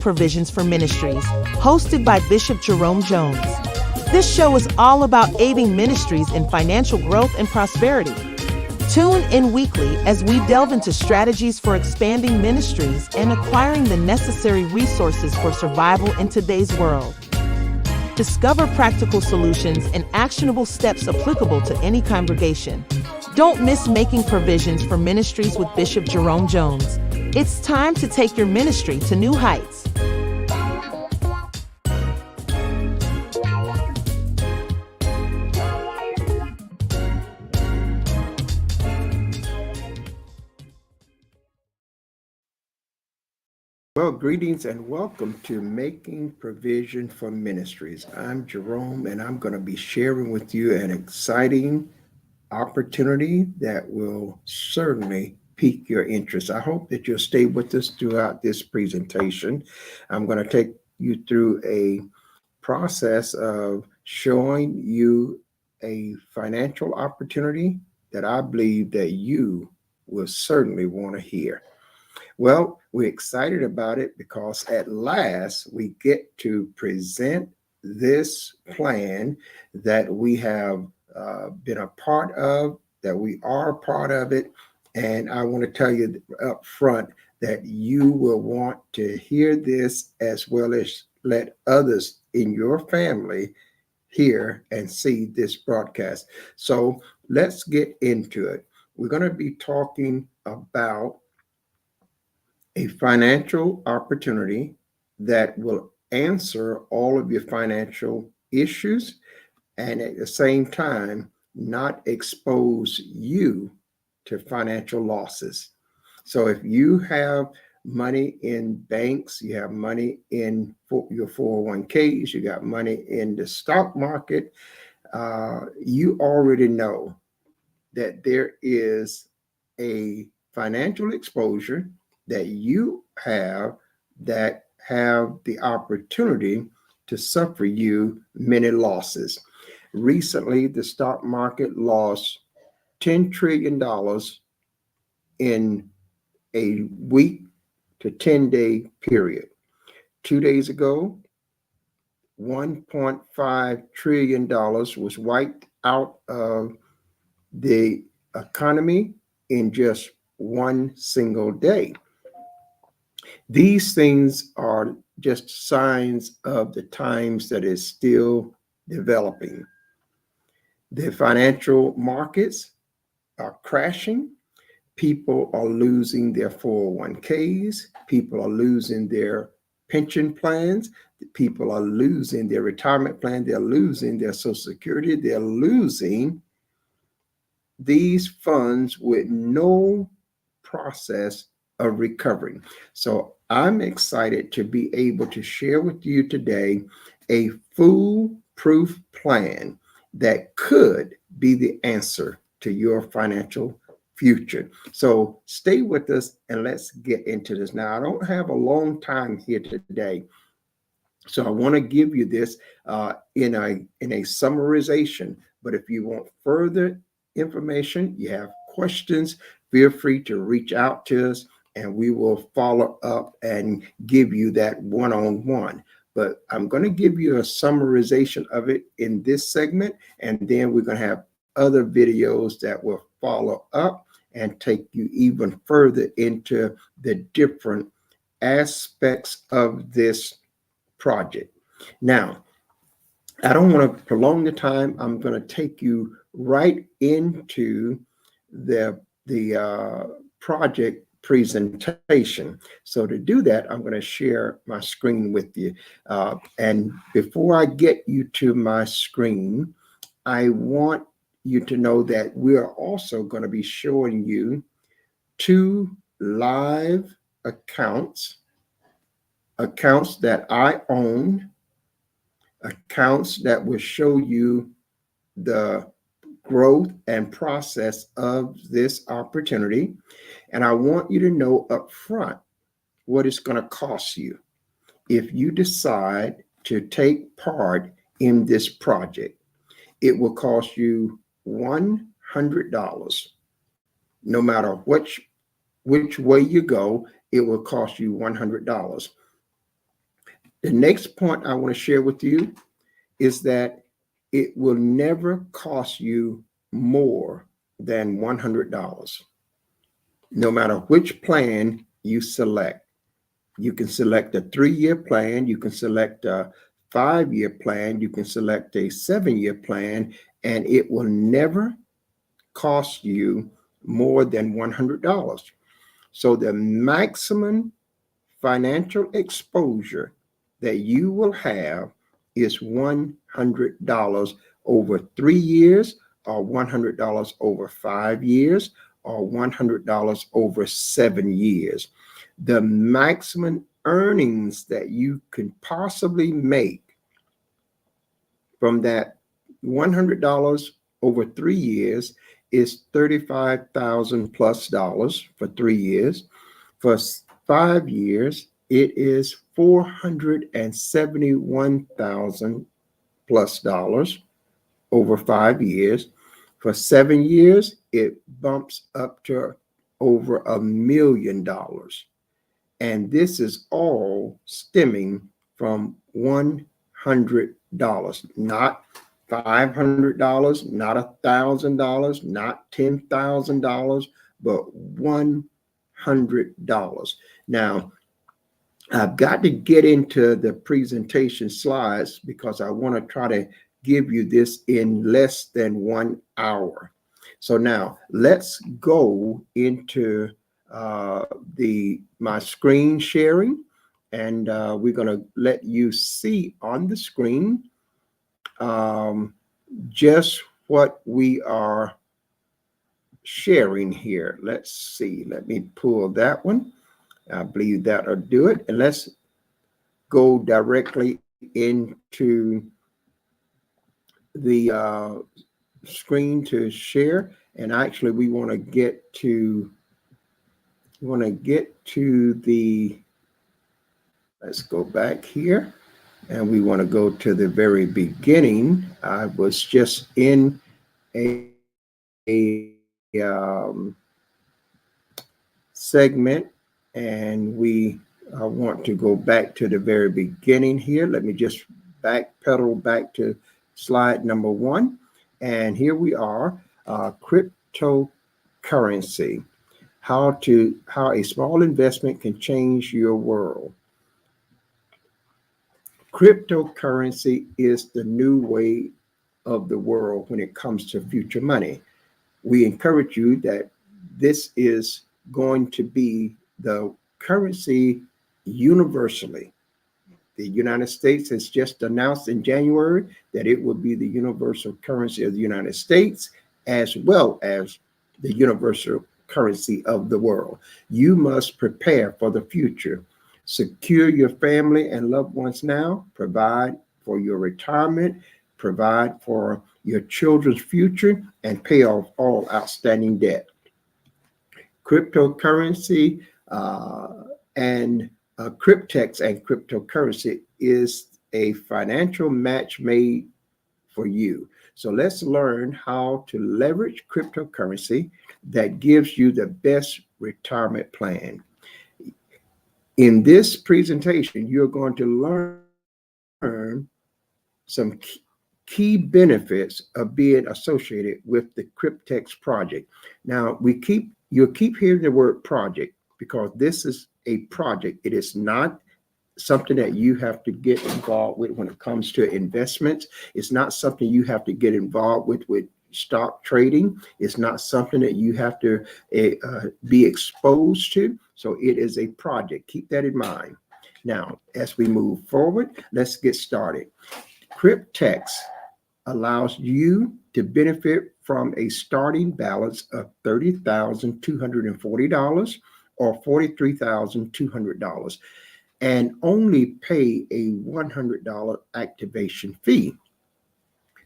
Provisions for Ministries, hosted by Bishop Jerome Jones. This show is all about aiding ministries in financial growth and prosperity. Tune in weekly as we delve into strategies for expanding ministries and acquiring the necessary resources for survival in today's world. Discover practical solutions and actionable steps applicable to any congregation. Don't miss Making Provisions for Ministries with Bishop Jerome Jones. It's time to take your ministry to new heights. Well, greetings and welcome to Making Provision for Ministries. I'm Jerome, and I'm going to be sharing with you an exciting opportunity that will certainly pique your interest. I hope that you'll stay with us throughout this presentation. I'm going to take you through a process of showing you a financial opportunity that I believe that you will certainly want to hear. Well, we're excited about it because at last we get to present this plan that we have been a part of, that we are a part of it. And I want to tell you up front that you will want to hear this as well as let others in your family hear and see this broadcast. So let's get into it. We're going to be talking about a financial opportunity that will answer all of your financial issues and at the same time not expose you to financial losses. So if you have money in banks, you have money in your 401ks, you got money in the stock market, you already know that there is a financial exposure that you have that have the opportunity to suffer you many losses. Recently, the stock market lost $10 trillion in a week to 10-day period. 2 days ago, $1.5 trillion was wiped out of the economy in just one single day. These things are just signs of the times that is still developing. The financial markets are crashing. People are losing their 401ks. People are losing their pension plans. People are losing their retirement plan. They're losing their Social Security. They're losing these funds with no process of recovering. So I'm excited to be able to share with you today a foolproof plan that could be the answer to your financial future. So stay with us and let's get into this. Now, I don't have a long time here today, so I want to give you this in a summarization. But if you want further information, you have questions, feel free to reach out to us and we will follow up and give you that one-on-one. But I'm going to give you a summarization of it in this segment, and then we're going to have other videos that will follow up and take you even further into the different aspects of this project. Now, I don't want to prolong the time. I'm going to take you right into the project presentation. So to do that, I'm going to share my screen with you. And before I get you to my screen, I want you to know that we're also going to be showing you 2 live accounts that I own, accounts that will show you the growth and process of this opportunity. And I want you to know up front what it's going to cost you if you decide to take part in this project. It will cost you $100. No matter which way you go, it will cost you $100. The next point I want to share with you is that it will never cost you more than $100, no matter which plan you select. You can select a 3-year plan, you can select a 5-year plan, you can select a 7-year plan, and it will never cost you more than $100. So the maximum financial exposure that you will have is $100 over 3 years, or $100 over 5 years, or $100 over 7 years. The maximum earnings that you can possibly make from that $100 over 3 years is $35,000 plus dollars for 3 years. For 5 years, it is $471,000 plus dollars over 5 years. For 7 years, it bumps up to over $1 million. And this is all stemming from $100, not $500, not $1,000, not $10,000, but $100. Now, I've got to get into the presentation slides because I want to try to give you this in less than 1 hour. So now let's go into my screen sharing, and we're going to let you see on the screen just what we are sharing here. Let's see. Let me pull that one. I believe that'll do it. And let's go directly into the screen to share. And actually, we want to get to the, let's go back here. And we want to go to the very beginning. I was just in a segment, and we want to go back to the very beginning here. Let me just backpedal back to slide number 1. And here we are, cryptocurrency, how a small investment can change your world. Cryptocurrency is the new way of the world when it comes to future money. We encourage you that this is going to be the currency universally. The United States has just announced in January that it will be the universal currency of the United States, as well as the universal currency of the world. You must prepare for the future. Secure your family and loved ones now. Provide for your retirement. Provide for your children's future, and pay off all outstanding debt. Cryptocurrency and Cryptex and cryptocurrency is a financial match made for you. So let's learn how to leverage cryptocurrency that gives you the best retirement plan. In this presentation, you're going to learn some key benefits of being associated with the Cryptex project. Now, you'll keep hearing the word project because this is a project. It is not something that you have to get involved with when it comes to investments. It's not something you have to get involved with stock trading. It's not something that you have to be exposed to. So it is a project. Keep that in mind. Now, as we move forward, let's get started. Cryptex allows you to benefit from a starting balance of $30,240 or $43,200 and only pay a $100 activation fee.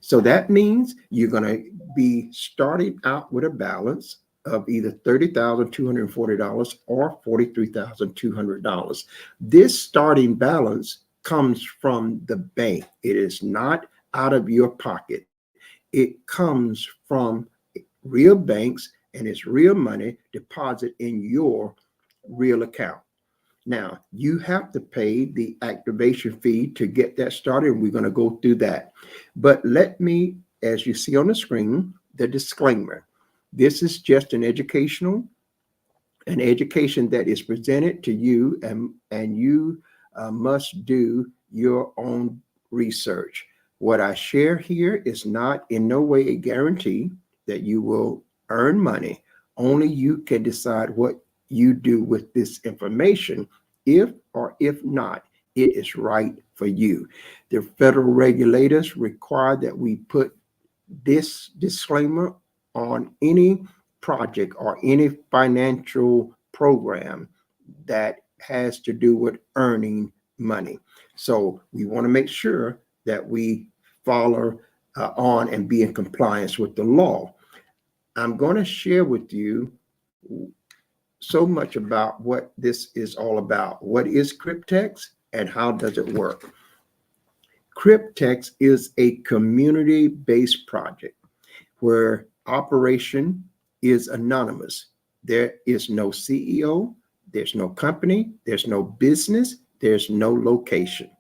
So that means you're going to be starting out with a balance of either $30,240 or $43,200. This starting balance comes from the bank. It is not out of your pocket. It comes from real banks, and it's real money deposited in your real account. Now, you have to pay the activation fee to get that started. We're going to go through that. But let me, as you see on the screen, the disclaimer. This is just an education that is presented to you, and you must do your own research. What I share here is not in no way a guarantee that you will earn money. Only you can decide what you do with this information, if or if not, it is right for you. The federal regulators require that we put this disclaimer on any project or any financial program that has to do with earning money. So we want to make sure that we follow on and be in compliance with the law. I'm going to share with you so much about what this is all about. What is Cryptex and how does it work? Cryptex is a community-based project where operation is anonymous. There is no CEO, there's no company, there's no business, there's no location.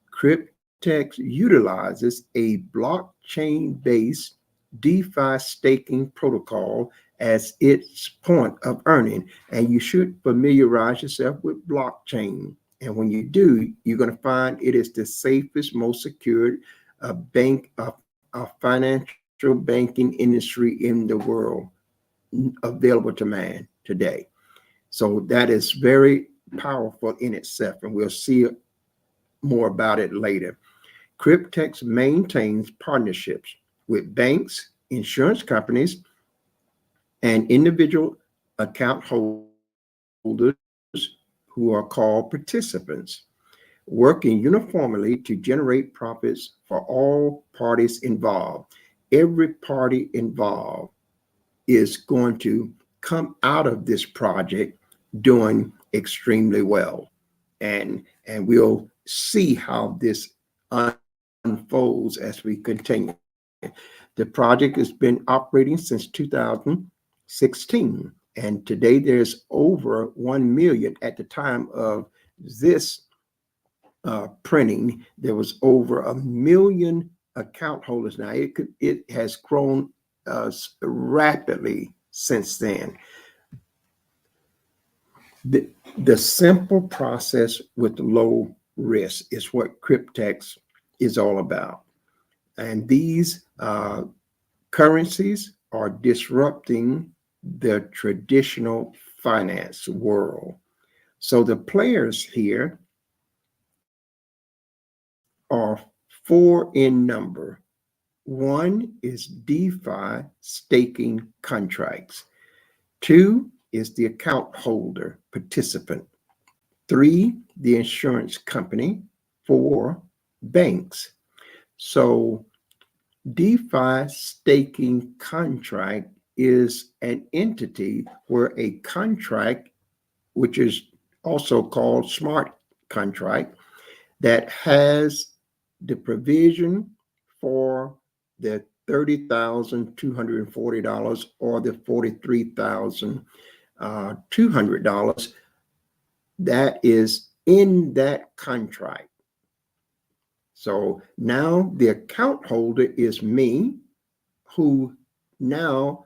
Cryptex utilizes a blockchain-based DeFi staking protocol as its point of earning, and you should familiarize yourself with blockchain. And when you do, you're going to find it is the safest, most secured financial banking industry in the world available to man today. So that is very powerful in itself, and we'll see more about it later. Cryptex maintains partnerships with banks, insurance companies, and individual account holders who are called participants, working uniformly to generate profits for all parties involved. Every party involved is going to come out of this project doing extremely well. And we'll see how this unfolds as we continue. The project has been operating since 2016, and today there's over 1 million. At the time of this printing, there was over 1 million account holders. Now it has grown rapidly since then. The simple process with low risk is what Cryptex is all about. And these currencies are disrupting the traditional finance world. So the players here are 4 in number. 1 is DeFi staking contracts. 2 is the account holder participant. 3, the insurance company. 4, banks. So DeFi staking contract is an entity where a contract, which is also called smart contract, that has the provision for the $30,240 or the $43,200 that is in that contract. So now the account holder is me, who now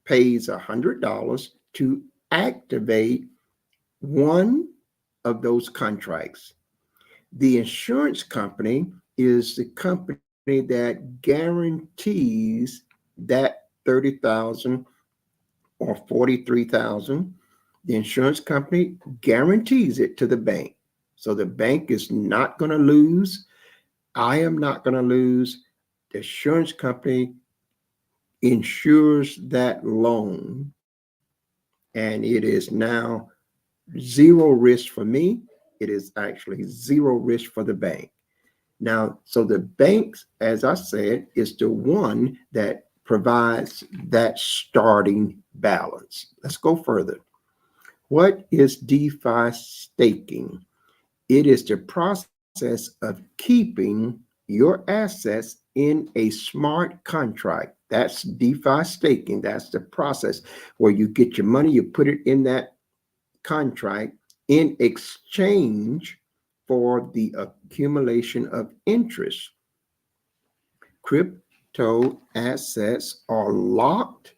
pays $100 to activate one of those contracts. The insurance company is the company that guarantees that 30,000 or 43,000. The insurance company guarantees it to the bank. So the bank is not going to lose. I am not going to lose. The insurance company insures that loan, and it is now zero risk for me. It is actually zero risk for the bank. Now, so the banks, as I said, is the one that provides that starting balance. Let's go further. What is DeFi staking? It is the process of keeping your assets in a smart contract. That's DeFi staking. That's the process where you get your money, you put it in that contract, in exchange for the accumulation of interest. Crypto assets are locked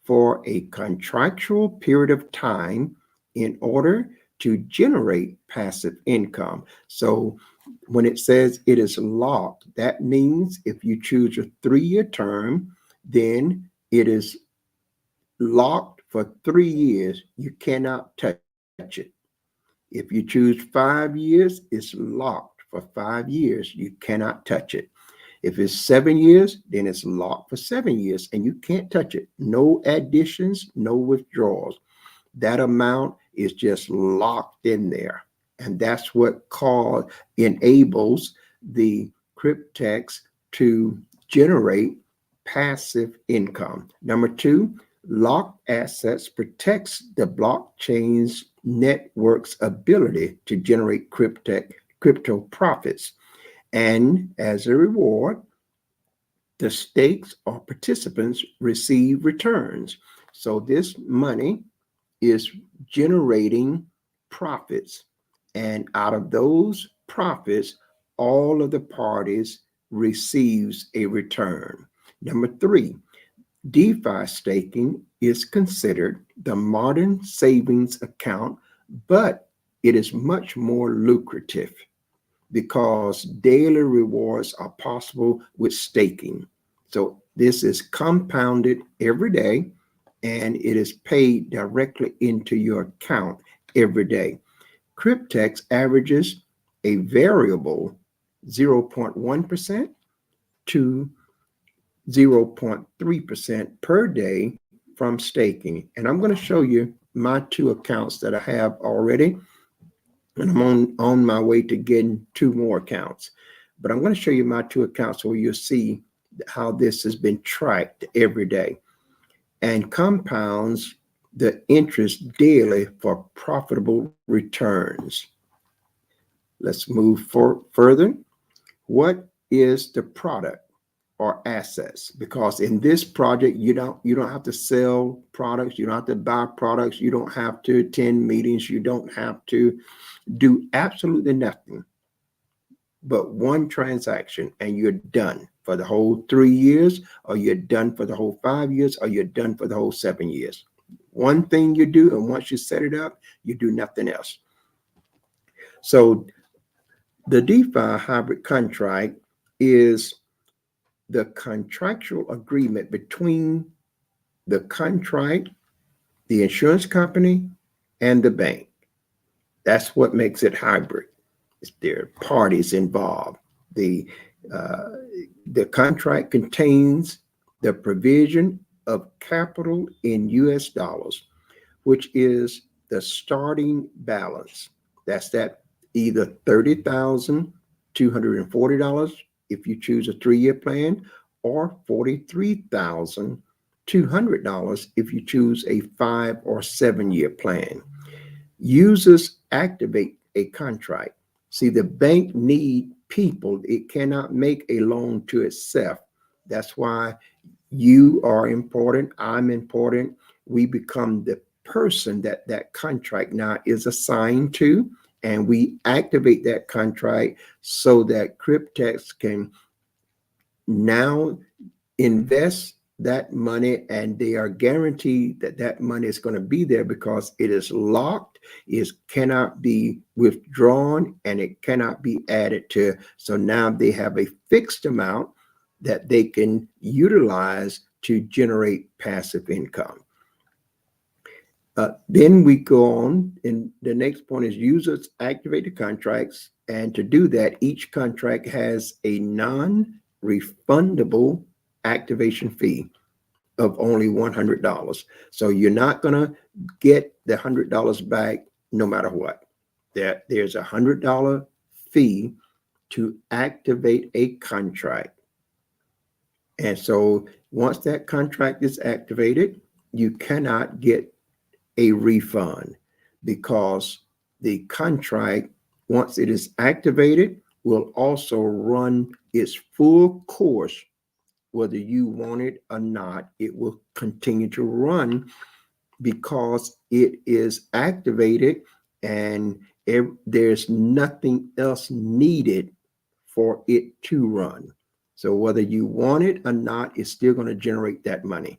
for a contractual period of time in order to generate passive income. So when it says it is locked, that means if you choose a 3-year term, then it is locked for 3 years. You cannot touch it. If you choose 5 years, it's locked for 5 years. You cannot touch it. If it's 7 years, then it's locked for 7 years and you can't touch it. No additions, no withdrawals. That amount is just locked in there. And that's what enables the cryptex to generate passive income. Number two, locked assets protects the blockchain's network's ability to generate crypto profits. And as a reward, the stakes or participants receive returns. So this money is generating profits. And out of those profits, all of the parties receives a return. Number three, DeFi staking is considered the modern savings account, but it is much more lucrative because daily rewards are possible with staking. So this is compounded every day and it is paid directly into your account every day. Cryptex averages a variable 0.1% to 0.3% per day from staking. And I'm going to show you my 2 accounts that I have already. And I'm on my way to getting 2 more accounts. But I'm going to show you my 2 accounts where you'll see how this has been tracked every day and compounds the interest daily for profitable returns. Let's move further. What is the product or assets? Because in this project, you don't have to sell products, you don't have to buy products, you don't have to attend meetings, you don't have to do absolutely nothing but one transaction and you're done for the whole 3 years, or you're done for the whole 5 years, or you're done for the whole 7 years. One thing you do, and once you set it up, you do nothing else. So the DeFi hybrid contract is the contractual agreement between the contract, the insurance company, and the bank. That's what makes it hybrid. There are parties involved. The contract contains the provision of capital in US dollars, which is the starting balance. That's that either $30,240 if you choose a 3-year plan, or $43,200 if you choose a 5 or 7-year plan. Users activate a contract. See, the bank need people. It cannot make a loan to itself. That's why you are important. I'm important. We become the person that contract now is assigned to, and we activate that contract so that Cryptex can now invest that money, and they are guaranteed that that money is going to be there because it is locked, it cannot be withdrawn, and it cannot be added to. So now they have a fixed amount that they can utilize to generate passive income. Then we go on, and the next point is users activate the contracts. And to do that, each contract has a non-refundable activation fee of only $100. So you're not going to get the $100 back no matter what. There's a $100 fee to activate a contract. And so once that contract is activated, you cannot get a refund because the contract, once it is activated, will also run its full course. Whether you want it or not, it will continue to run because it is activated and there's nothing else needed for it to run. So whether you want it or not, it's still going to generate that money.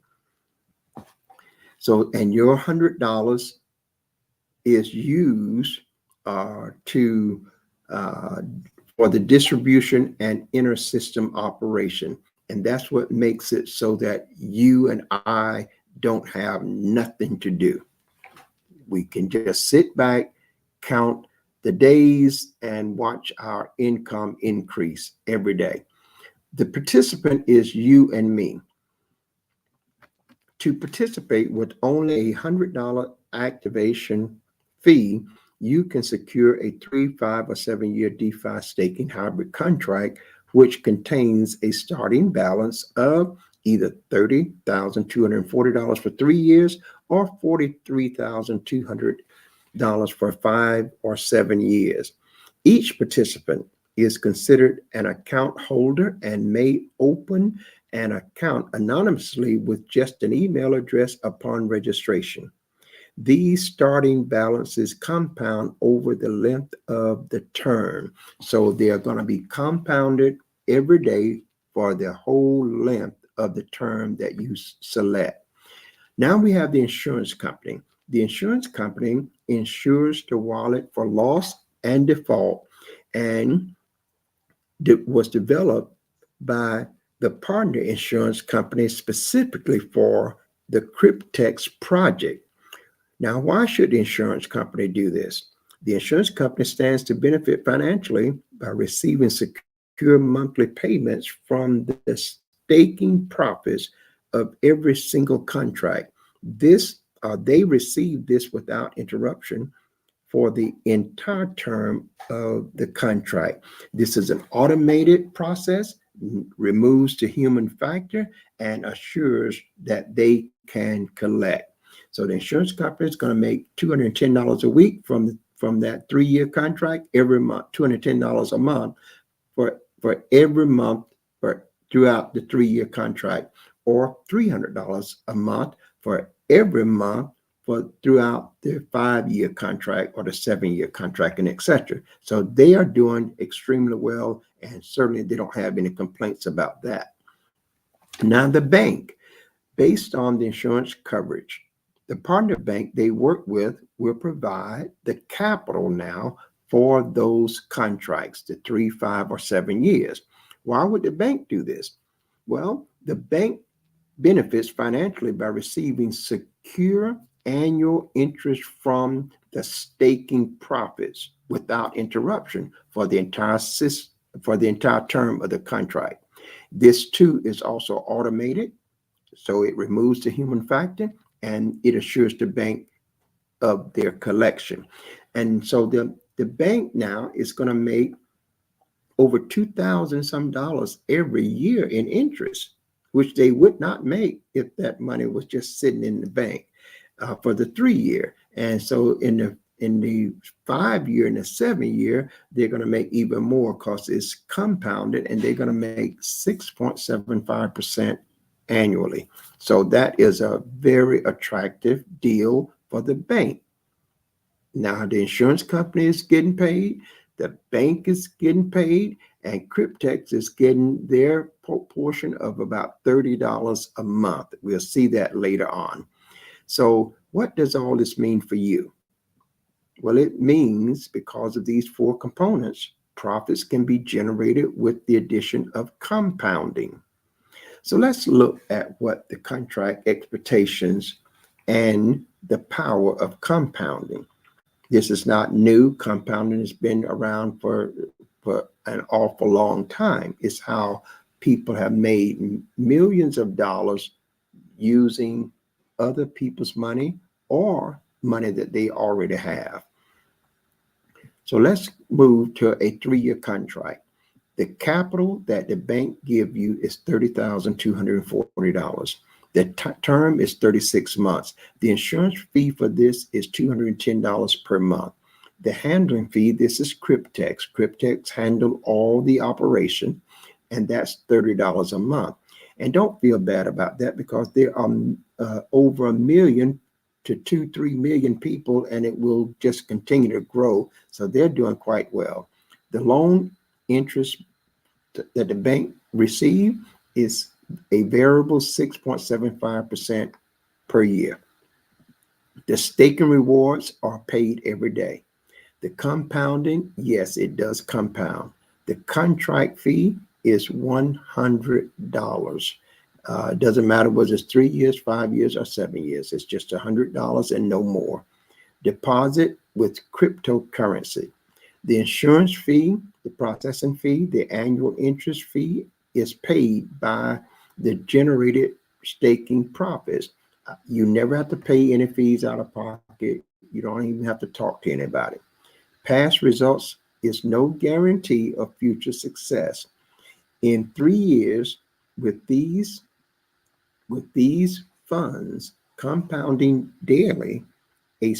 So, and your $100 is used to for the distribution and inter system operation. And that's what makes it so that you and I don't have nothing to do. We can just sit back, count the days, and watch our income increase every day. The participant is you and me. To participate with only a $100 activation fee, you can secure a 3, 5, or 7-year DeFi staking hybrid contract, which contains a starting balance of either $30,240 for 3 years or $43,200 for 5 or 7 years. Each participant is considered an account holder and may open an account anonymously with just an email address upon registration. These starting balances compound over the length of the term. So they are going to be compounded every day for the whole length of the term that you select. Now we have the insurance company. The insurance company insures the wallet for loss and default, and was developed by the partner insurance company specifically for the Cryptex project. Now, why should the insurance company do this? The insurance company stands to benefit financially by receiving secure monthly payments from the staking profits of every single contract. They receive this without interruption for the entire term of the contract. This is an automated process, removes the human factor, and assures that they can collect. So the insurance company is going to make $210 a week from that 3-year contract every month, $210 a month for every month throughout the 3-year contract, or $300 a month for every month throughout the 5-year contract or the 7-year contract, and etc. So they are doing extremely well, and certainly they don't have any complaints about that. Now the bank, based on the insurance coverage, the partner bank they work with will provide the capital now for those contracts, the 3, 5, or 7 years. Why would the bank do this? Well, the bank benefits financially by receiving secure annual interest from the staking profits without interruption for the entire term of the contract. This too is also automated, so it removes the human factor and it assures the bank of their collection. And so the bank now is going to make over $2,000 some every year in interest, which they would not make if that money was just sitting in the bank for the 3-year. And so in the 5-year and the 7-year, they're going to make even more because it's compounded, and they're going to make 6.75% annually. So that is a very attractive deal for the bank. Now the insurance company is getting paid, the bank is getting paid, and Cryptex is getting their portion of about $30 a month. We'll see that later on. So what does all this mean for you? Well, it means because of these 4 components, profits can be generated with the addition of compounding. So let's look at what the contract expectations and the power of compounding. This is not new. Compounding has been around for an awful long time. It's how people have made millions of dollars using other people's money or money that they already have. So let's move to a 3-year contract. The capital that the bank give you is $30,240. The term is 36 months. The insurance fee for this is $210 per month. The handling fee, this is Cryptex. Cryptex handle all the operation, and that's $30 a month. And don't feel bad about that, because there are over 1 million to 2-3 million people, and it will just continue to grow. So they're doing quite well. The loan interest that the bank receive is a variable 6.75% per year. The staking rewards are paid every day. The compounding, yes, it does compound. The contract fee is $100. It doesn't matter whether it's 3 years, 5 years, or 7 years. It's just $100 and no more. Deposit with cryptocurrency. The insurance fee, the processing fee, the annual interest fee is paid by the generated staking profits. You never have to pay any fees out of pocket. You don't even have to talk to anybody. Past results is no guarantee of future success. In 3 years, with these funds compounding daily, a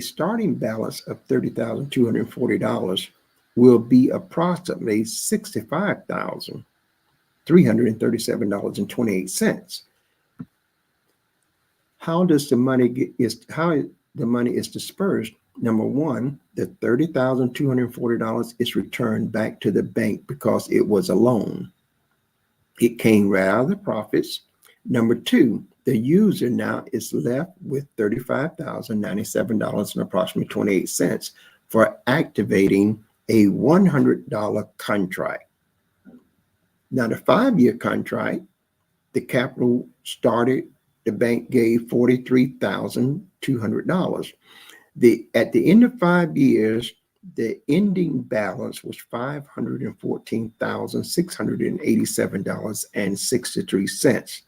starting balance of $30,240 will be approximately $65,337.28. How the money is dispersed? Number one, the $30,240 is returned back to the bank because it was a loan. It came right out of the profits. Number two, the user now is left with $35,097 and approximately 28 cents for activating a $100 contract. Now, the 5-year contract, the capital started, the bank gave $43,200. At the end of 5 years, the ending balance was $514,687.63.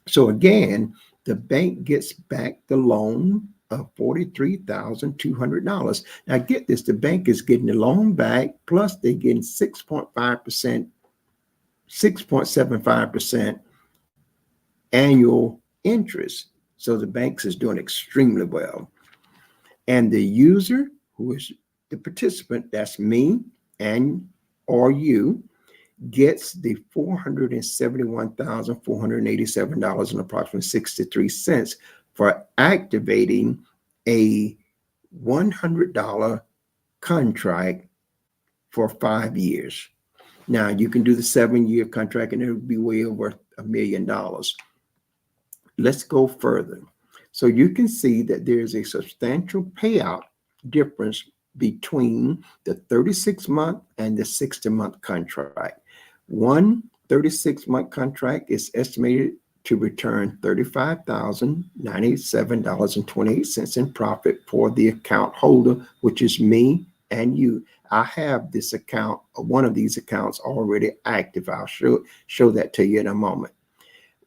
So again, the bank gets back the loan of $43,200. Now get this, the bank is getting the loan back, plus they're getting 6.75% annual interest. So the banks is doing extremely well. And the user, who is the participant, that's me and or you, gets the $471,487 and approximately 63 cents for activating a $100 contract for 5 years. Now you can do the 7-year contract and it would be way over $1 million. Let's go further. So you can see that there's a substantial payout difference between the 36-month and the 60-month contract. One 36-month contract is estimated to return $35,097.28 in profit for the account holder, which is me and you. I have this account, one of these accounts already active. I'll show that to you in a moment.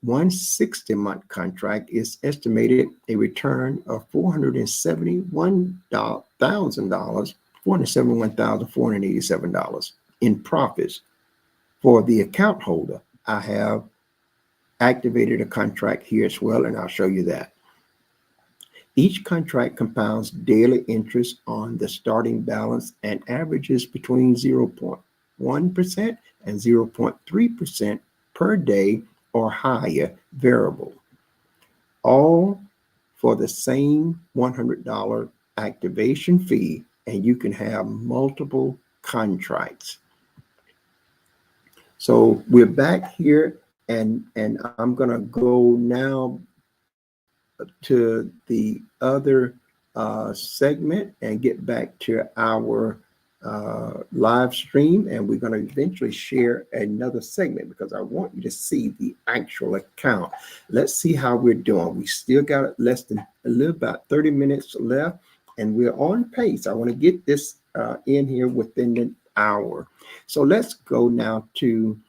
One 60-month contract is estimated a return of $471,487 in profits for the account holder. I have activated a contract here as well, and I'll show you that. Each contract compounds daily interest on the starting balance and averages between 0.1% and 0.3% per day or higher variable, all for the same $100 activation fee, and you can have multiple contracts. So we're back here, and I'm going to go now to the other segment and get back to our live stream, and we're going to eventually share another segment because I want you to see the actual account. Let's see how we're doing. We still got about 30 minutes left, and we're on pace. I want to get this in here within an hour. So let's go now to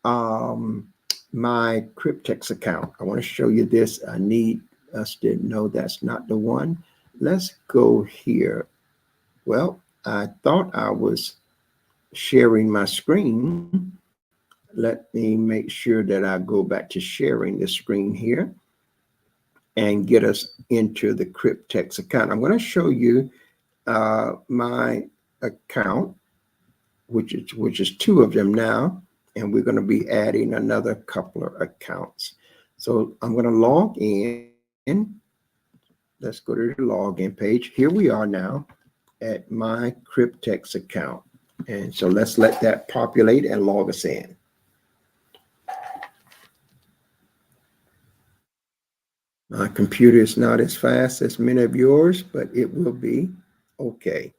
my Cryptex account. I want to show you this. I need us to know that's not the one. Let's go here. Well, I thought I was sharing my screen. Let me make sure that I go back to sharing the screen here and get us into the Cryptex account. I'm going to show you my account, which is 2 of them now, and we're going to be adding another couple of accounts. So I'm going to log in. let's go to the login page. Here we are now at my Cryptex account. And so let's let that populate and log us in. My computer is not as fast as many of yours, but it will be okay.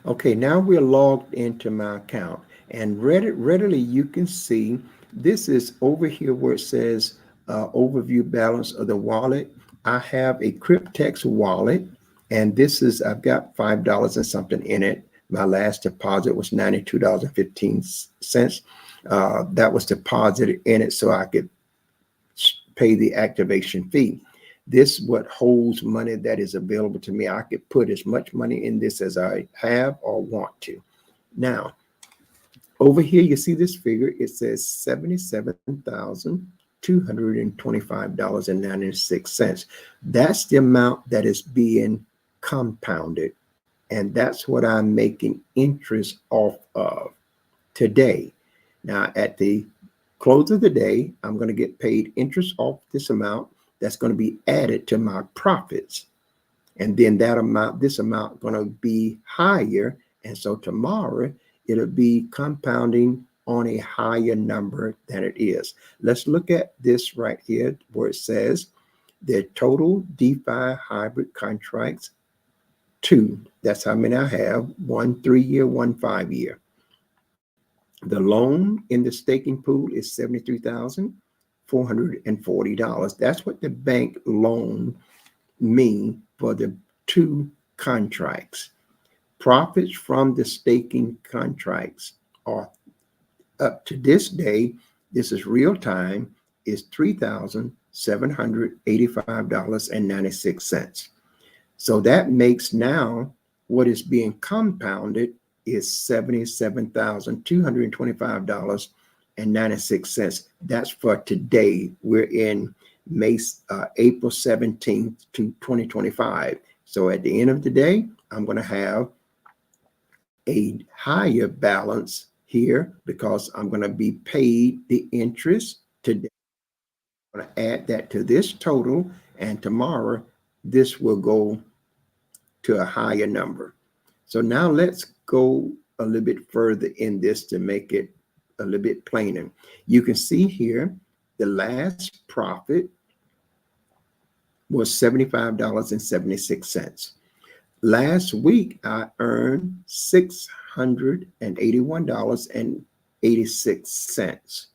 Okay, now we're logged into my account, and readily you can see this is over here where it says overview balance of the wallet. I have a Cryptex wallet, and this is, I've got $5 and something in it. My last deposit was $92.15. That was deposited in it so I could pay the activation fee. This what holds money that is available to me. I could put as much money in this as I have or want to. Now, over here, you see this figure. It says $77,225.96. That's the amount that is being compounded. And that's what I'm making interest off of today. Now, at the close of the day, I'm going to get paid interest off this amount that's going to be added to my profits. And then that amount, this amount going to be higher. And so tomorrow it'll be compounding on a higher number than it is. Let's look at this right here where it says the total DeFi hybrid contracts, 2. That's how many I have, 1 3-year, 1 5-year. The loan in the staking pool is $73,440. That's what the bank loan me for the 2 contracts. Profits from the staking contracts are up to this day, this is real time, is $3,785.96. So that makes now what is being compounded is $77,225.96. That's for today. We're in April 17th to 2025. So at the end of the day, I'm going to have a higher balance here because I'm going to be paid the interest today. I'm going to add that to this total, and tomorrow this will go to a higher number. So now let's go a little bit further in this to make it a little bit plainer. You can see here the last profit was $75.76. Last week, I earned $681.86.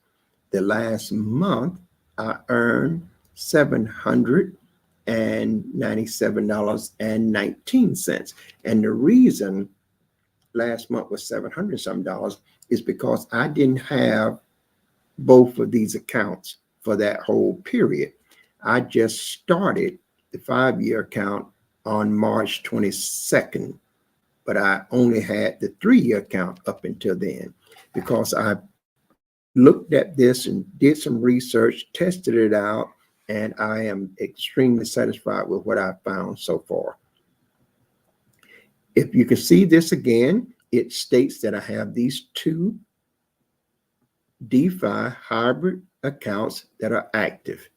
The last month, I earned $797.19. And the reason last month was $700 some dollars is because I didn't have both of these accounts for that whole period. I just started the 5-year account on March 22nd, but I only had the 3-year account up until then because I looked at this and did some research, tested it out, and I am extremely satisfied with what I found so far. If you can see this again, it states that I have these 2 DeFi hybrid accounts that are active.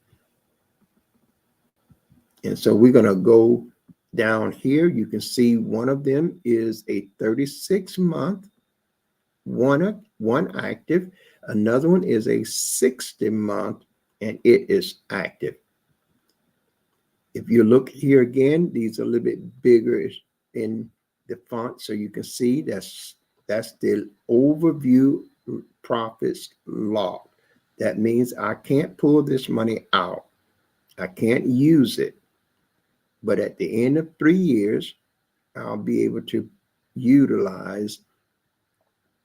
And so we're going to go down here. You can see one of them is a 36-month, one active. Another one is a 60-month, and it is active. If you look here again, these are a little bit bigger in the font, so you can see that's the overview profits log. That means I can't pull this money out. I can't use it. But at the end of 3 years, I'll be able to utilize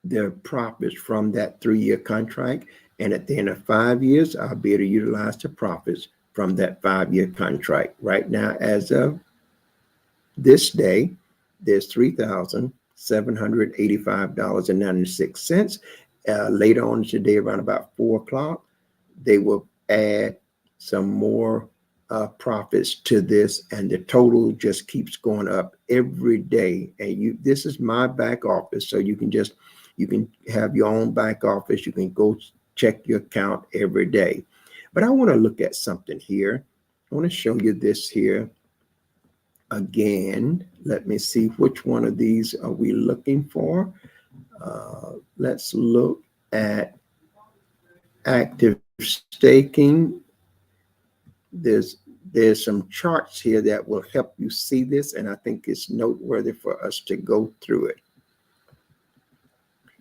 the profits from that 3-year contract. And at the end of 5 years, I'll be able to utilize the profits from that 5-year contract. Right now, as of this day, there's $3,785.96. Later on today, around about 4 o'clock, they will add some more profits to this, and the total just keeps going up every day. And this is my back office, so you can just You can have your own back office. You can go check your account every day. But I want to look at something here. I want to show you this here again. Let me see, which one of these are we looking for? Let's look at active staking. There's some charts here that will help you see this, and I think it's noteworthy for us to go through it.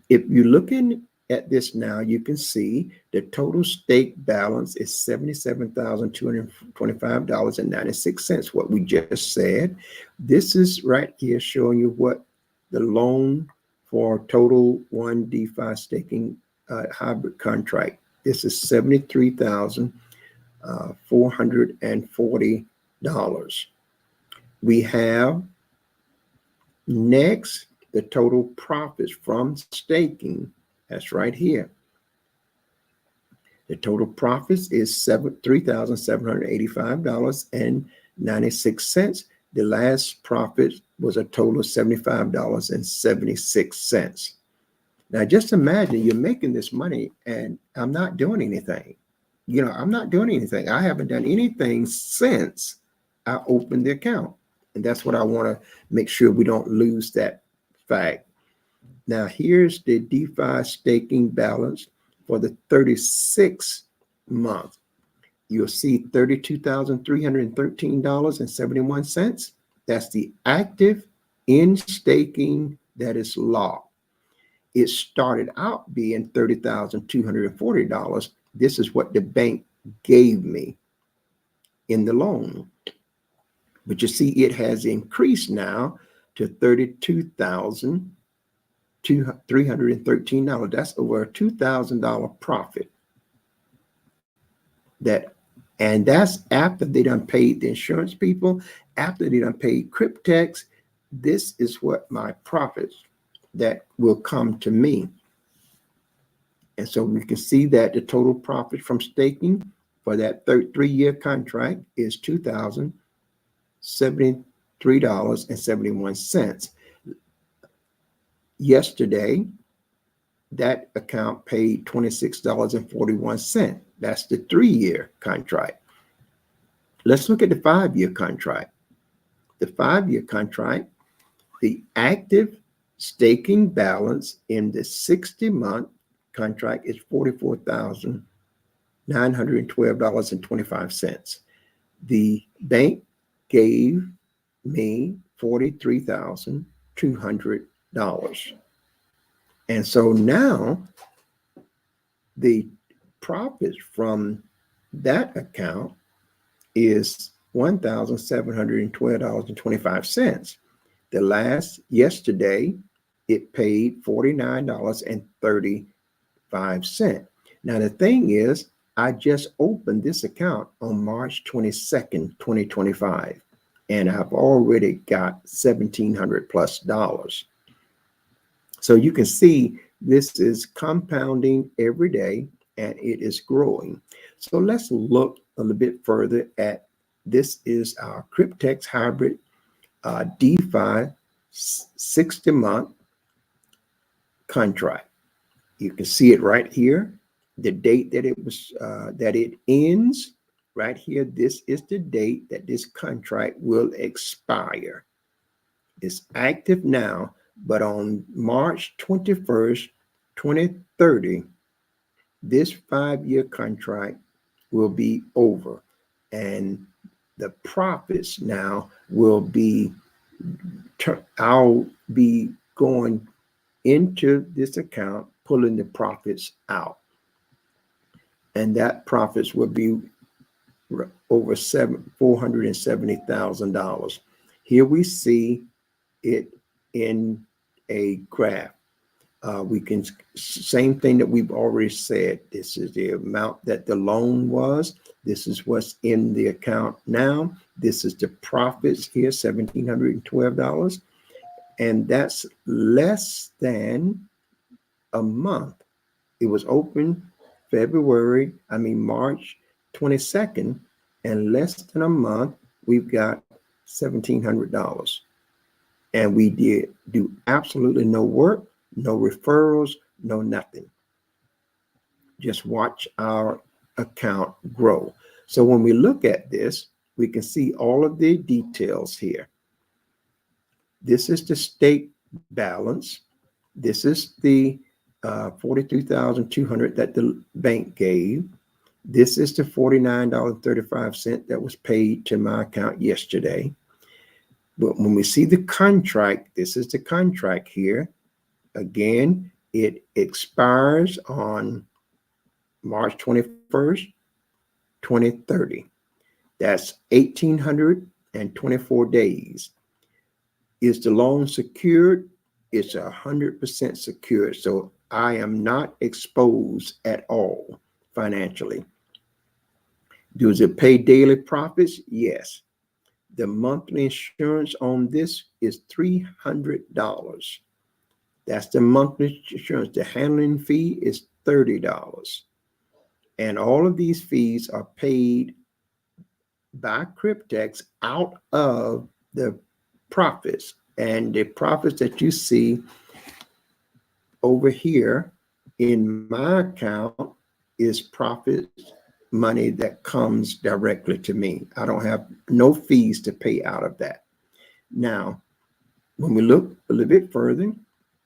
If you're looking at this now, you can see the total stake balance is $77,225.96, what we just said. This is right here showing you what the loan for total one DeFi staking hybrid contract. This is $73,440. We have next the total profits from staking. That's right here. The total profits is $3,785.96. The last profit was a total of $75.76. Now, just imagine you're making this money and I'm not doing anything. You know, I'm not doing anything. I haven't done anything since I opened the account. And that's what I want to make sure we don't lose that fact. Now, here's the DeFi staking balance for the 36th month. You'll see $32,313.71. That's the active in staking that is locked. It started out being $30,240. This is what the bank gave me in the loan. But you see, it has increased now to $32,313. That's over a $2,000 profit. And that's after they done paid the insurance people, after they done paid Cryptex. This is what my profits that will come to me. And so we can see that the total profit from staking for that 3-year contract is $2,073.71. Yesterday, that account paid $26.41. That's the 3-year contract. Let's look at the 5-year contract. The 5-year contract, the active staking balance in the 60-month contract is $44,912.25. The bank gave me $43,200. And so now the profits from that account is $1,712.25. Yesterday, it paid $49.35. Now, the thing is, I just opened this account on March 22nd, 2025, and I've already got $1,700 plus. So you can see this is compounding every day and it is growing. So let's look a little bit further at this is our Cryptex hybrid DeFi 60-month contract. You can see it right here. The date that it ends right here. This is the date that this contract will expire. It's active now, but on March 21st, 2030, this 5-year contract will be over, and the profits now will be, I'll be going into this account, pulling the profits out, and that profits will be over $470,000. Here we see it in a graph. We can, same thing that we've already said. This is the amount that the loan was. This is what's in the account now. This is the profits here, $1,712. And that's less than a month. It was open March 22nd, and less than a month, we've got $1,700. And we did do absolutely no work, no referrals, no nothing. Just watch our account grow. So when we look at this, we can see all of the details here. This is the state balance. This is the 42,200 that the bank gave. This is the $49.35 that was paid to my account yesterday. But when we see the contract, this is the contract here. Again, it expires on March 21st, 2030. That's 1,824 days. Is the loan secured? It's 100% secured. So I am not exposed at all financially. Does it pay daily profits? Yes. The monthly insurance on this is $300. That's the monthly insurance. The handling fee is $30. And all of these fees are paid by Cryptex out of the profits. And the profits that you see over here in my account is profit money that comes directly to me. I don't have no fees to pay out of that. Now, when we look a little bit further,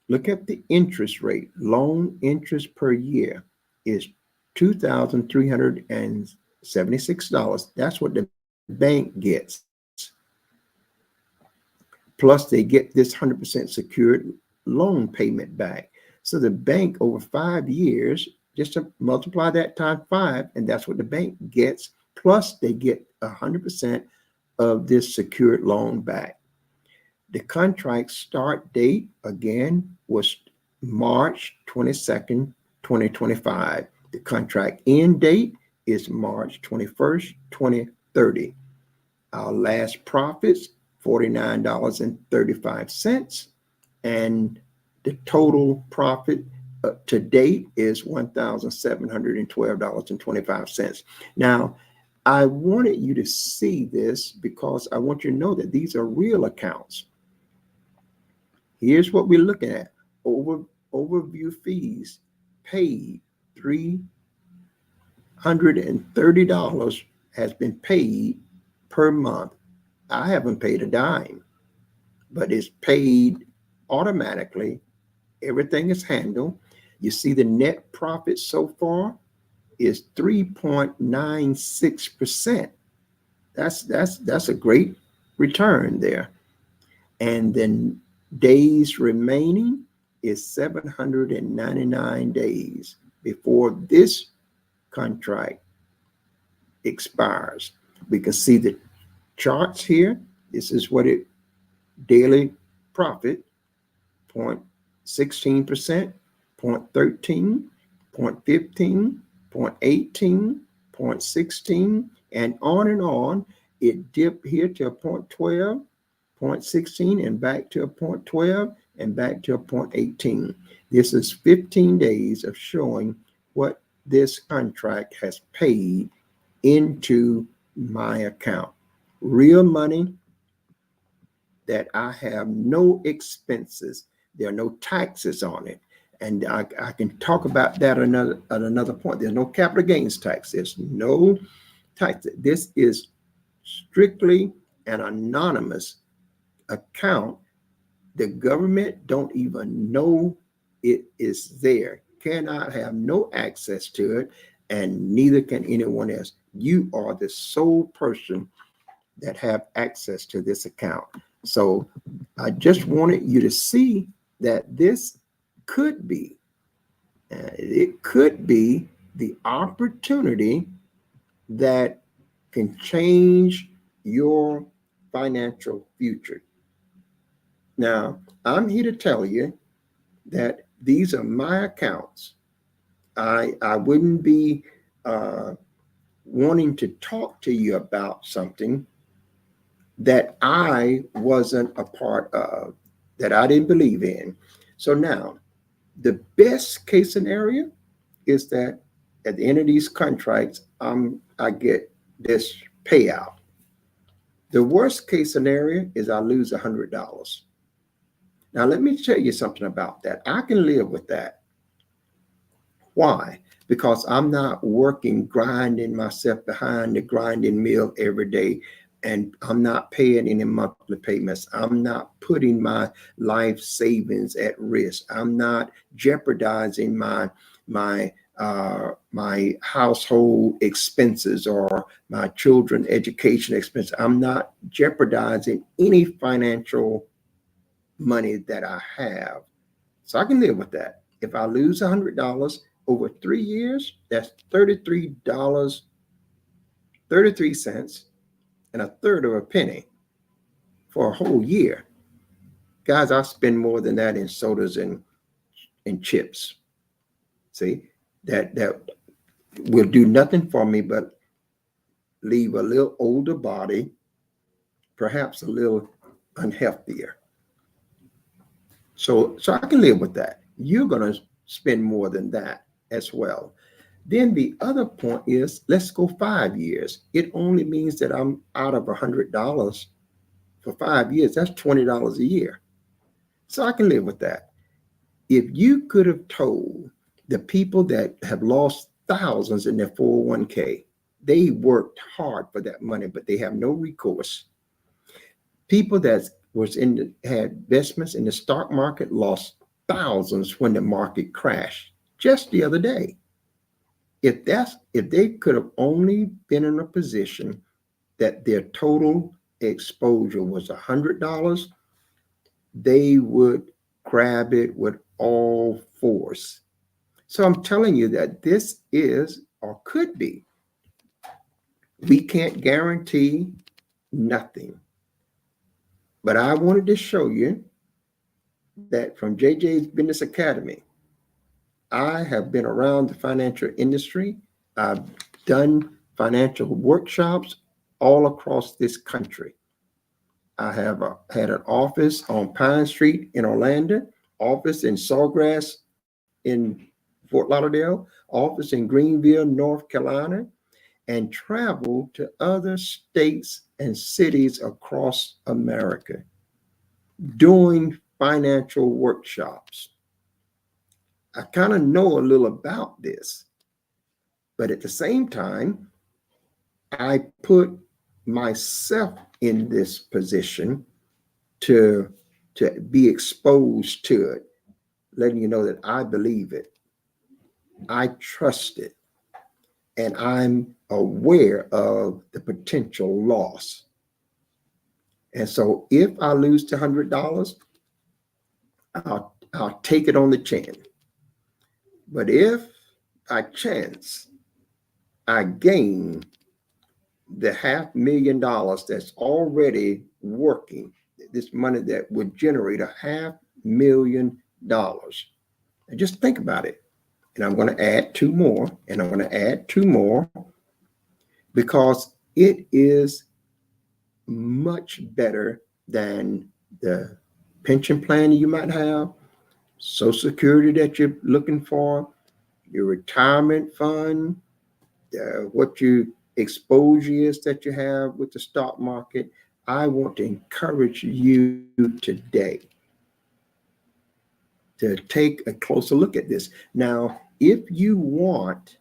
look at the interest rate. Loan interest per year is $2,376. That's what the bank gets. Plus, they get this 100% secured loan payment back. So the bank over 5 years, just to multiply that times 5, and that's what the bank gets. Plus, they get 100% of this secured loan back. The contract start date, again, was March 22nd, 2025. The contract end date is March 21st, 2030. Our last profits, $49.35. And the total profit to date is $1,712.25. Now, I wanted you to see this because I want you to know that these are real accounts. Here's what we're looking at. Overview fees paid. $330 has been paid per month. I haven't paid a dime, but it's paid automatically. Everything is handled. You see the net profit so far is 3.96%. That's a great return there. And then days remaining is 799 days before this contract expires. We can see the charts here. This is what it daily profit, 0.16%, 0.13, 0.15, 0.18, 0.16, and on. It dipped here to a 0.12, 0.16, and back to a 0.12, and back to a 0.18. This is 15 days of showing what this contract has paid into my account. Real money that I have no expenses. There are no taxes on it. And I can talk about that at another point. There's no capital gains tax. There's no tax. This is strictly an anonymous account. The government don't even know it is there. Cannot have no access to it, and neither can anyone else. You are the sole person that have access to this account. So I just wanted you to see that this could be, it could be the opportunity that can change your financial future. Now, I'm here to tell you that these are my accounts. I wouldn't be wanting to talk to you about something that I wasn't a part of, that I didn't believe in. So now, the best case scenario is that at the end of these contracts, I get this payout. The worst case scenario is I lose $100. Now, let me tell you something about that. I can live with that. Why? Because I'm not working, grinding myself behind the grinding mill every day, and I'm not paying any monthly payments. I'm not putting my life savings at risk. I'm not jeopardizing my household expenses or my children education expenses. I'm not jeopardizing any financial money that I have. So I can live with that. If I lose $100 over 3 years, that's $33, 33 cents, and a third of a penny for a whole year. Guys, I spend more than that in sodas and chips. See, that will do nothing for me but leave a little older body, perhaps a little unhealthier. So I can live with that. You're going to spend more than that as well. Then the other point is, let's go 5 years. It only means that I'm out of $100 for 5 years. That's $20 a year. So I can live with that. If you could have told the people that have lost thousands in their 401k, they worked hard for that money, but they have no recourse. People that had investments in the stock market lost thousands when the market crashed just the other day. If they could have only been in a position that their total exposure was $100, they would grab it with all force. So I'm telling you that this is or could be. We can't guarantee nothing. But I wanted to show you that from JJ's Business Academy, I have been around the financial industry. I've done financial workshops all across this country. I have had an office on Pine Street in Orlando, office in Sawgrass in Fort Lauderdale, office in Greenville, North Carolina, and traveled to other states and cities across America doing financial workshops. I kind of know a little about this, but at the same time, I put myself in this position to be exposed to it, letting you know that I believe it, I trust it, and I'm aware of the potential loss. And so if I lose to $100, I'll take it on the chin. But if by chance I gain the $500,000 that's already working, this money that would generate $500,000, and just think about it. And I'm going to add two more, and I'm going to add two more, because it is much better than the pension plan you might have, Social Security that you're looking for, your retirement fund, what your exposure is that you have with the stock market. I want to encourage you today to take a closer look at this. Now, if you want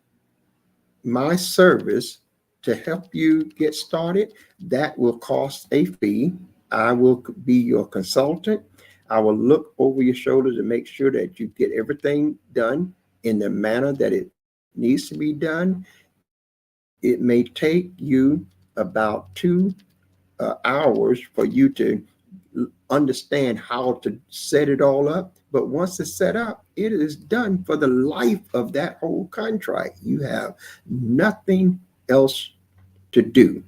my service to help you get started, that will cost a fee. I will be your consultant. I will look over your shoulder to make sure that you get everything done in the manner that it needs to be done. It may take you about 2 hours for you to understand how to set it all up. But once it's set up, it is done for the life of that whole contract. You have nothing else to do.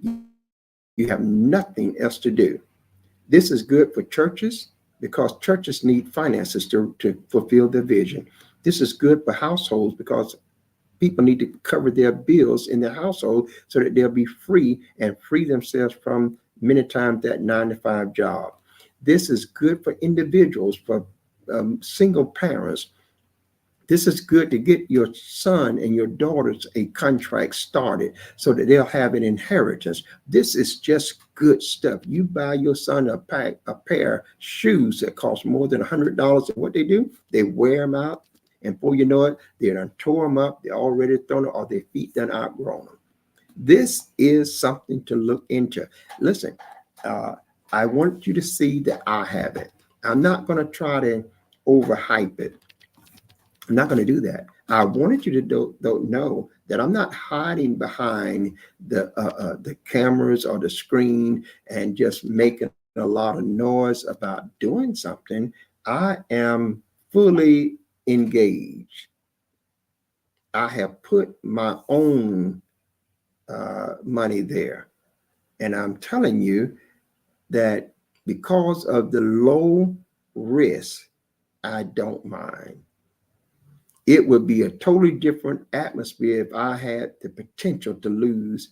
You have nothing else to do. This is good for churches because churches need finances to fulfill their vision. This is good for households because people need to cover their bills in their household so that they'll be free and free themselves from many times that 9-to-5 job. This is good for individuals, for single parents. This is good to get your son and your daughters a contract started so that they'll have an inheritance. This is just good stuff. You buy your son a pair of shoes that cost more than $100, and what they do, they wear them out, and before you know it, they done tore them up. They're already thrown up, or their feet done outgrown them. This is something to look into. Listen, I want you to see that I have it. I'm not going to try to overhype it. I'm not going to do that. I wanted you to know that I'm not hiding behind the cameras or the screen and just making a lot of noise about doing something. I am fully engaged. I have put my own money there. And I'm telling you that because of the low risk, I don't mind. It would be a totally different atmosphere if I had the potential to lose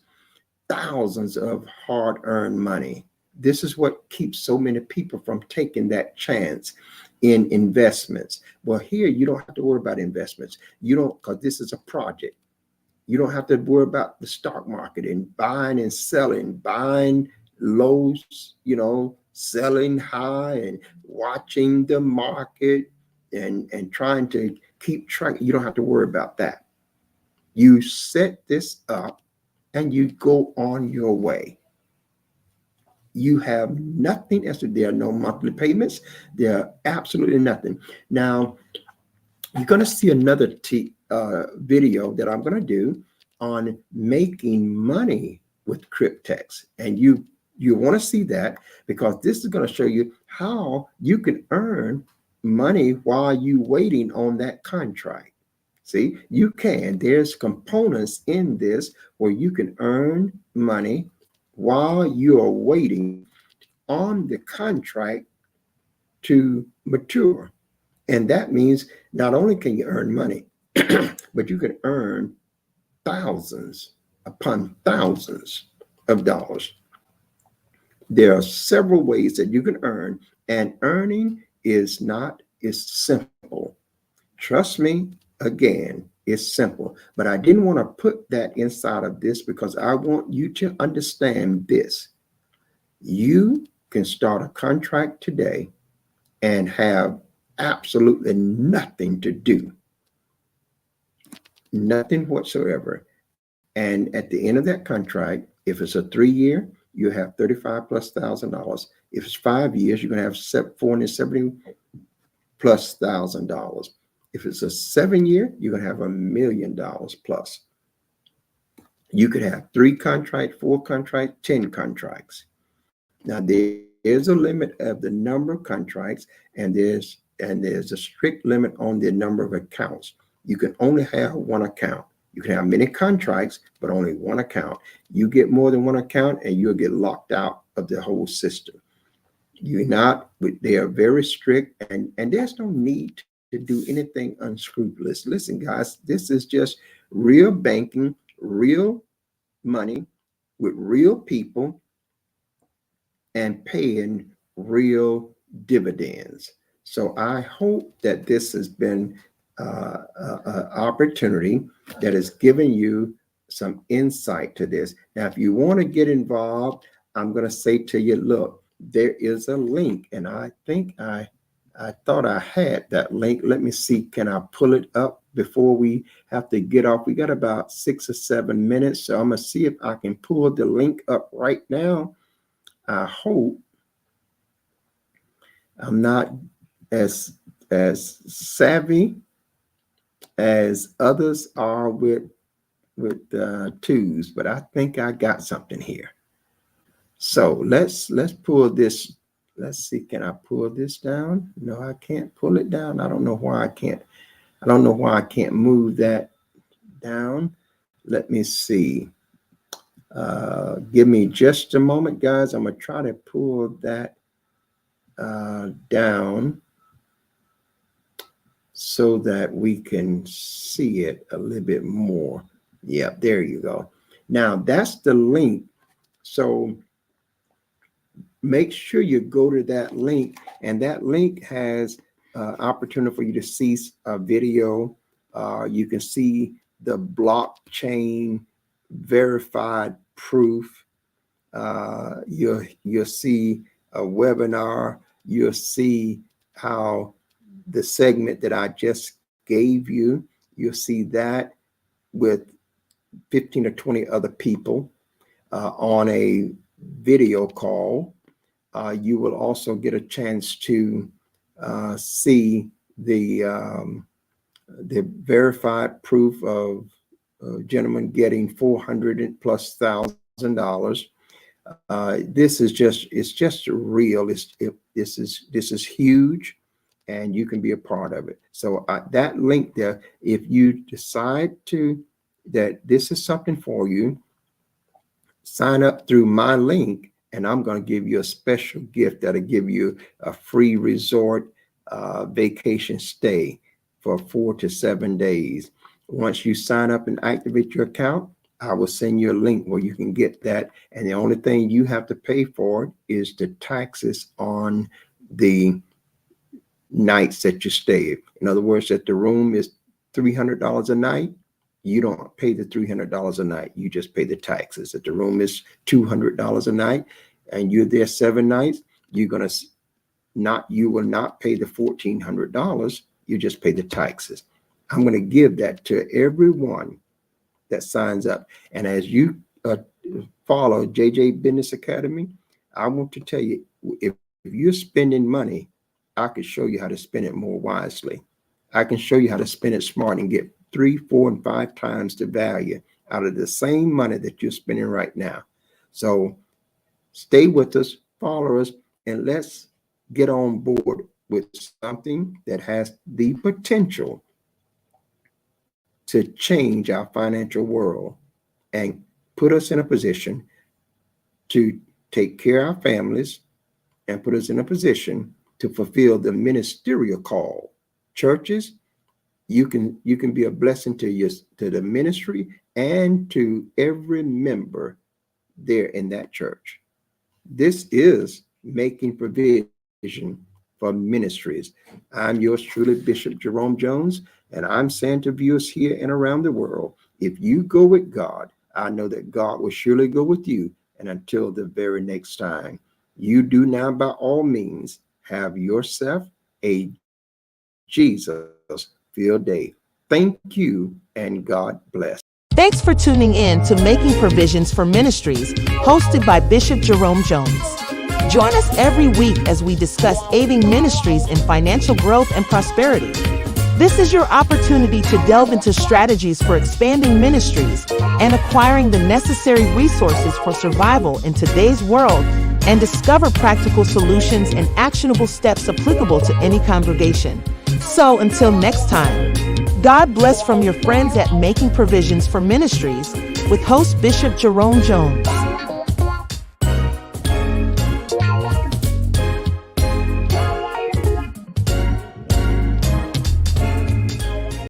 thousands of hard-earned money. This is what keeps so many people from taking that chance in investments. Well, here you don't have to worry about investments. You don't, because this is a project. You don't have to worry about the stock market and buying and selling, buying lows, selling high, and watching the market and trying to keep track. You don't have to worry about that. You set this up and you go on your way. You have nothing else. There are no monthly payments. There are absolutely nothing. Now, you're going to see another video that I'm going to do on making money with Cryptex. And you want to see that, because this is going to show you how you can earn money while you waiting on that contract. See, you can. There's components in this where you can earn money while you are waiting on the contract to mature. And that means not only can you earn money, but you can earn thousands upon thousands of dollars. There are several ways that you can earn, and earning is simple. Trust me, again, it's simple. But I didn't want to put that inside of this because I want you to understand this. You can start a contract today and have absolutely nothing to do. Nothing whatsoever. And at the end of that contract, if it's a 3-year, you have $35,000+. If it's 5 years, you're going to have $470,000+. If it's a 7-year, you're going to have $1 million+. You could have 3 contracts, 4 contracts, 10 contracts. Now, there is a limit of the number of contracts, and there's a strict limit on the number of accounts. You can only have one account. You can have many contracts, but only one account. You get more than one account, and you'll get locked out of the whole system. They are very strict, and there's no need to do anything unscrupulous. Listen, guys, this is just real banking, real money with real people, and paying real dividends. So I hope that this has been an opportunity that has given you some insight to this. Now, if you want to get involved, I'm going to say to you, look, there is a link, and I think I thought I had that link. Let me see, can I pull it up before we have to get off? We got about 6 or 7 minutes, so I'm going to see if I can pull the link up right now. I hope I'm not as savvy as others are with twos, but I think I got something here. So let's pull this. Let's see, can I pull this down? No, I can't pull it down. I don't know why I can't. I don't know why I can't move that down. Let me see. Give me just a moment, guys. I'm gonna try to pull that down so that we can see it a little bit more. Yeah, there you go. Now that's the link. So make sure you go to that link, and that link has opportunity for you to see a video. You can see the blockchain verified proof. You'll see a webinar. You'll see how the segment that I just gave you, you'll see that with 15 or 20 other people on a video call. You will also get a chance to see the verified proof of a gentleman getting $400,000+. This is just real. This is huge, and you can be a part of it. So that link there, if you decide that this is something for you, sign up through my link, and I'm going to give you a special gift that'll give you a free resort vacation stay for 4 to 7 days. Once you sign up and activate your account, I will send you a link where you can get that. And the only thing you have to pay for is the taxes on the nights that you stay. In other words, if the room is $300 a night, you don't pay the $300 a night. You just pay the taxes. If the room is $200 a night and you're there 7 nights, you will not pay the $1,400. You just pay the taxes. I'm going to give that to everyone that signs up. And as you follow JJ Business Academy, I want to tell you, if you're spending money, I can show you how to spend it more wisely. I can show you how to spend it smart and get 3, 4, and 5 times the value out of the same money that you're spending right now. So stay with us, follow us, and let's get on board with something that has the potential to change our financial world and put us in a position to take care of our families and put us in a position to fulfill the ministerial call. Churches, you can be a blessing to the ministry and to every member there in that church. This is making provision for ministries. I'm yours truly, Bishop Jerome Jones, and I'm saying to viewers here and around the world, if you go with God, I know that God will surely go with you. And until the very next time, you do now by all means have yourself a Jesus-filled day. Thank you, and God bless. Thanks for tuning in to Making Provisions for Ministries, hosted by Bishop Jerome Jones. Join us every week as we discuss aiding ministries in financial growth and prosperity. This is your opportunity to delve into strategies for expanding ministries and acquiring the necessary resources for survival in today's world, and discover practical solutions and actionable steps applicable to any congregation. So until next time, God bless from your friends at Making Provisions for Ministries with host Bishop Jerome Jones.